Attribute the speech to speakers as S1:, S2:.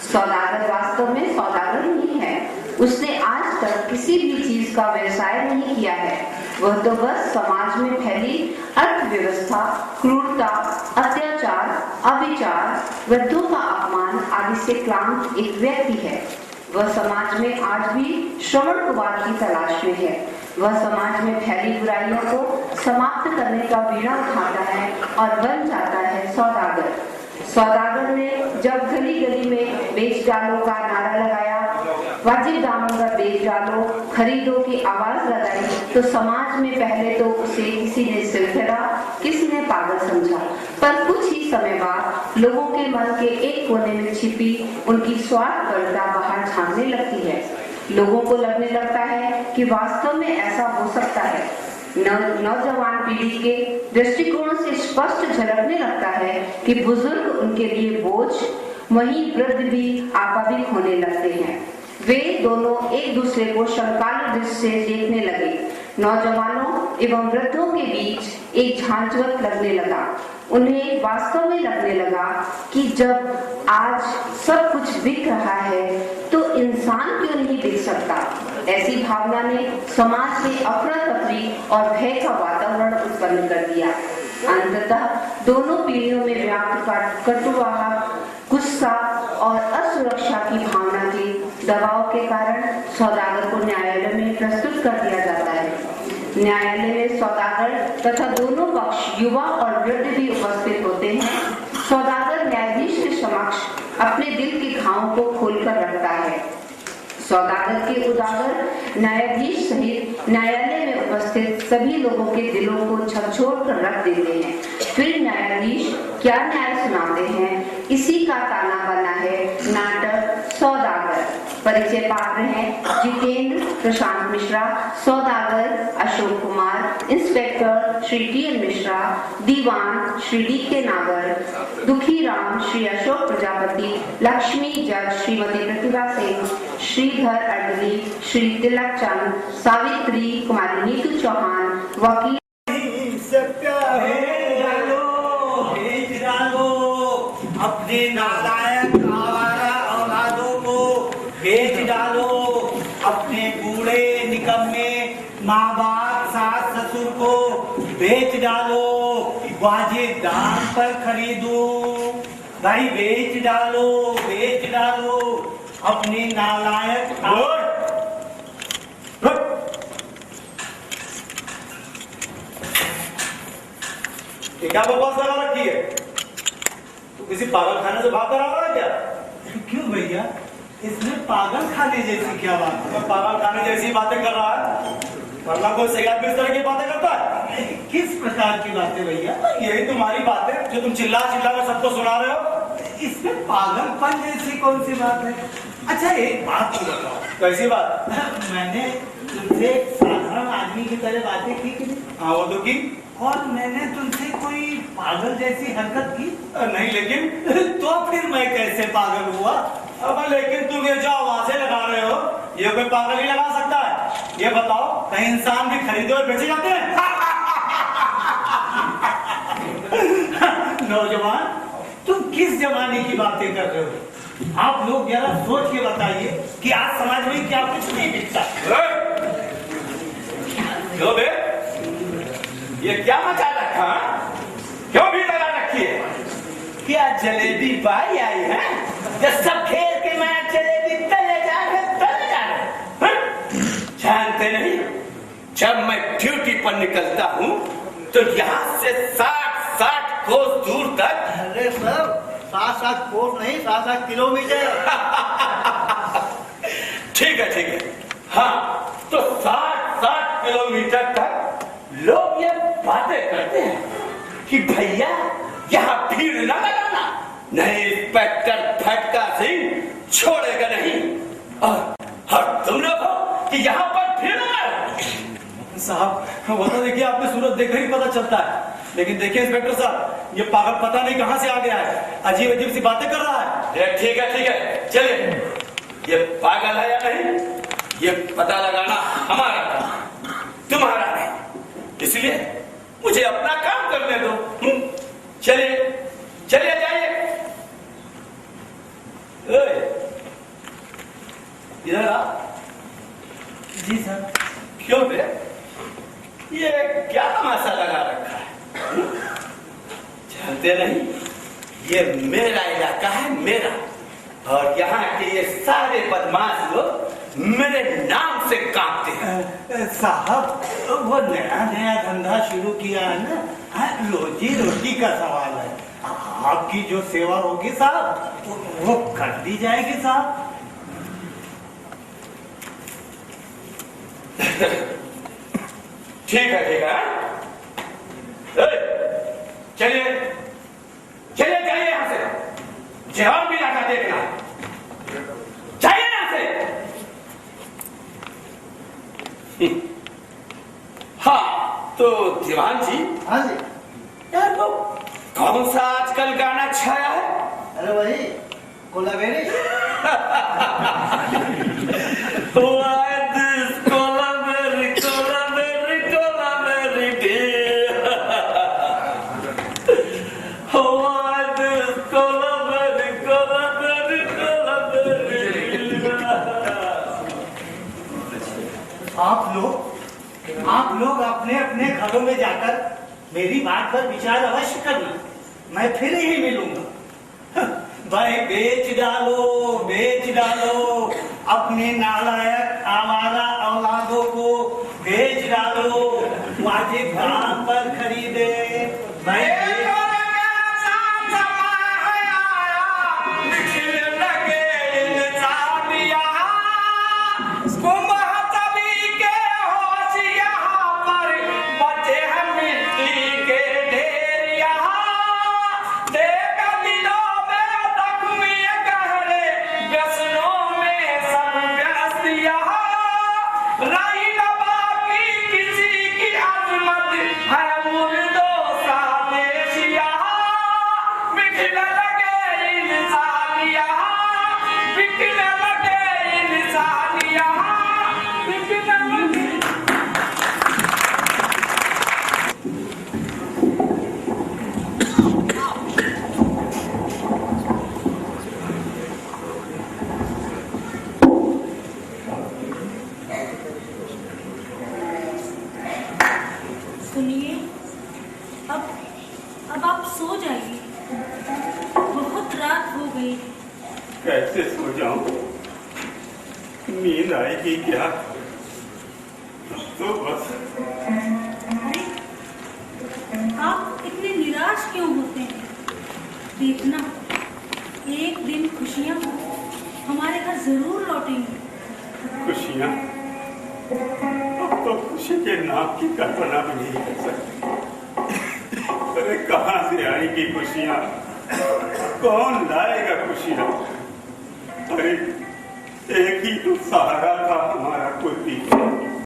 S1: सौदागर वास्तव में सौदागर नहीं है। उसने आज तक किसी भी चीज का व्यवसाय नहीं किया है। वह तो बस समाज में फैली अर्थव्यवस्था, क्रूरता, अत्याचार, अविचार, वृद्धों का अपमान आदि से क्लांत एक व्यक्ति है। वह समाज में आज भी श्रवण कुमार की तलाश में है। वह समाज में फैली बुराइयों को समाप्त करने का बीड़ा उठाता है और बन जाता है सौदागर। सौदागर ने जब गली गली में बेच डालो का नारा लगाया, वाजिब दामों का बेच डालो, खरीदो की आवाज लगाई, तो समाज में पहले तो उसे किसी ने सिर फेरा, किसी ने पागल समझा। पर कुछ ही समय बाद लोगों के मन के एक कोने में छिपी उनकी स्वार्थपरता बाहर झांकने लगती है। लोगों को लगने लगता है कि वास्तव में ऐसा हो सकता है। नौजवान पीढ़ी के दृष्टिकोण से स्पष्ट झलकने लगता है कि बुजुर्ग उनके लिए बोझ, वहीं वृद्ध भी आपाविक होने लगते हैं। वे दोनों एक दूसरे को शंकालु दृष्टि से देखने लगे। नौजवानों एवं वृद्धों के बीच एक झांझवट लगने लगा। उन्हें वास्तव में लगने लगा कि जब आज सब कुछ बिक रहा है तो इंसान क्यों नहीं बिक सकता। ऐसी भावना ने समाज में अफरा तफरी और भय का वातावरण उत्पन्न कर दिया। अंततः दोनों पीढ़ियों में व्याप्त कटुआहट, गुस्सा और असुरक्षा की भावना के दबाव के कारण सौदागर को न्यायालय में प्रस्तुत कर दिया जाता है। न्यायालय में सौदागर तथा दोनों पक्ष युवा और वृद्ध भी उपस्थित होते हैं। सौदागर न्यायाधीश के समक्ष अपने दिल के घावों को खोलकर रखता है। सौदागर के उजागर न्यायाधीश सहित न्यायालय में उपस्थित सभी लोगों के दिलों को झकझोर कर रख देते हैं। फिर न्यायाधीश क्या न्याय सुनाते हैं, इसी का ताना बना है नाटक सौदागर। परिचय पात्र हैं जितेंद्र प्रशांत मिश्रा, सौदागर अशोक कुमार, इंस्पेक्टर श्री टी.एन. मिश्रा, दीवान श्री डी.के. नागर, दुखी राम श्री अशोक प्रजापति, लक्ष्मी जज श्रीमती प्रतिभा सिंह, श्रीधर अडली श्री तिलक चंद, सावित्री कुमारी नीतू चौहान, वकील
S2: अपने नालायक आवारा औलादों को बेच डालो। अपने बूढ़े निकम्मे माँ बाप सास ससुर को बेच डालो। वाजिब दाम पर खरीदो भाई, बेच डालो बेच डालो। अपने नालायक
S3: क्या बकवास लगा रखी है? किसी पागल खाने से भाग कर आ रहा है क्या?
S2: क्यों भैया, इसमें पागल खाने जैसी क्या बात है?
S3: पागल खाने जैसी बातें कर रहा है, वरना कोई सही आदमी इस तरह की बातें करता है?
S2: किस प्रकार की बातें भैया?
S3: यही तुम्हारी बात है जो तुम चिल्ला चिल्ला कर सबको सुना रहे हो।
S2: इसमें पागलपन जैसी कौन सी बात है? अच्छा एक बात तो बताओ।
S3: कैसी बात?
S2: मैंने तुमसे साधारण आदमी की तरह बातें की कि नहीं?
S3: हाँ वो तो की।
S2: और मैंने तुमसे कोई पागल जैसी हरकत की?
S3: नहीं लेकिन
S2: तो फिर मैं कैसे पागल हुआ?
S3: अब लेकिन तुम ये जो आवाजें लगा रहे हो ये कोई पागल ही लगा सकता है। ये बताओ कहीं इंसान भी खरीदे और बेचे जाते हैं?
S2: नौजवान, तुम किस जमाने की बातें कर रहे हो? आप लोग जरा सोच के बताइए कि आज समाज में क्या कुछ नहीं बिकता।
S3: क्यों बे? ये क्या मचा रखा? क्यों भीड़ लगा रखी है?
S2: क्या जलेबी पाई आई है? जब सब खेल के मैं जलेबी तले जा रहे।
S3: जानते नहीं, जब मैं ड्यूटी पर निकलता हूँ तो यहाँ से 60 कोस दूर तक।
S2: अरे सर, 60 कोस नहीं, 60 किलोमीटर।
S3: ठीक है। हाँ तो 60 किलोमीटर तक लोग ये बातें करते हैं कि भैया यहाँ भीड़ न लगाना, नहीं इंस्पेक्टर फटका सिंह छोड़ेगा नहीं। और तुम लोग हो कि यहाँ पर भीड़ लगाओ। साहब वो तो देखिए, आपने सूरत देखकर ही पता चलता है। लेकिन देखिए इंस्पेक्टर साहब, ये पागल पता नहीं कहाँ से आ गया है, अजीब अजीब सी बातें कर रहा है। ठीक है चलिए, ये पागल है या नहीं ये पता लगाना हमारा काम, तुम्हारा नहीं। इसलिए मुझे अपना काम करने दो। चलिए जाइए। इधर आ।
S2: जी सर।
S3: क्यों बे? ये क्या तमाशा लगा रखा है? जानते नहीं, ये मेरा इलाका है, मेरा। और यहाँ के ये सारे बदमाश लोग मेरे नाम से कांपते हैं।
S2: साहब, वो नया नया धंधा शुरू किया है ना, रोजी रोटी का सवाल है। आपकी जो सेवा होगी साहब, वो कर दी जाएगी साहब।
S3: ठीक है, ठीक है। चलिए चलिए चलिए यहाँ से। जवाब भी लाकर देखना चाहिए यहाँ से। हाँ तो दीवान जी।
S2: हाँ जी।
S3: यार वो कौन सा आजकल गाना छाया है?
S2: अरे वही कोलाबेरी। आप लोग अपने अपने घरों में जाकर मेरी बात पर विचार अवश्य करना। मैं फिर ही मिलूंगा। भाई बेच डालो अपने नालायक आवारा औलादों को, बेच डालो। वाजिब दाम पर खरीदे भाई।
S4: सुनिए, अब आप सो जाइए, बहुत रात हो गई।
S3: कैसे सो जाऊं? नींद आएगी क्या? तो बस।
S4: अरे, आप इतने निराश क्यों होते हैं? देखना, एक दिन खुशियां हमारे घर जरूर लौटेंगी।
S3: खुशियां? अब तो खुशी के नाम की कल्पना भी नहीं कर सकती। अरे कहाँ से आएगी खुशियां? कौन लाएगा खुशियां? अरे एक ही तो सहारा था हमारा, कोई भी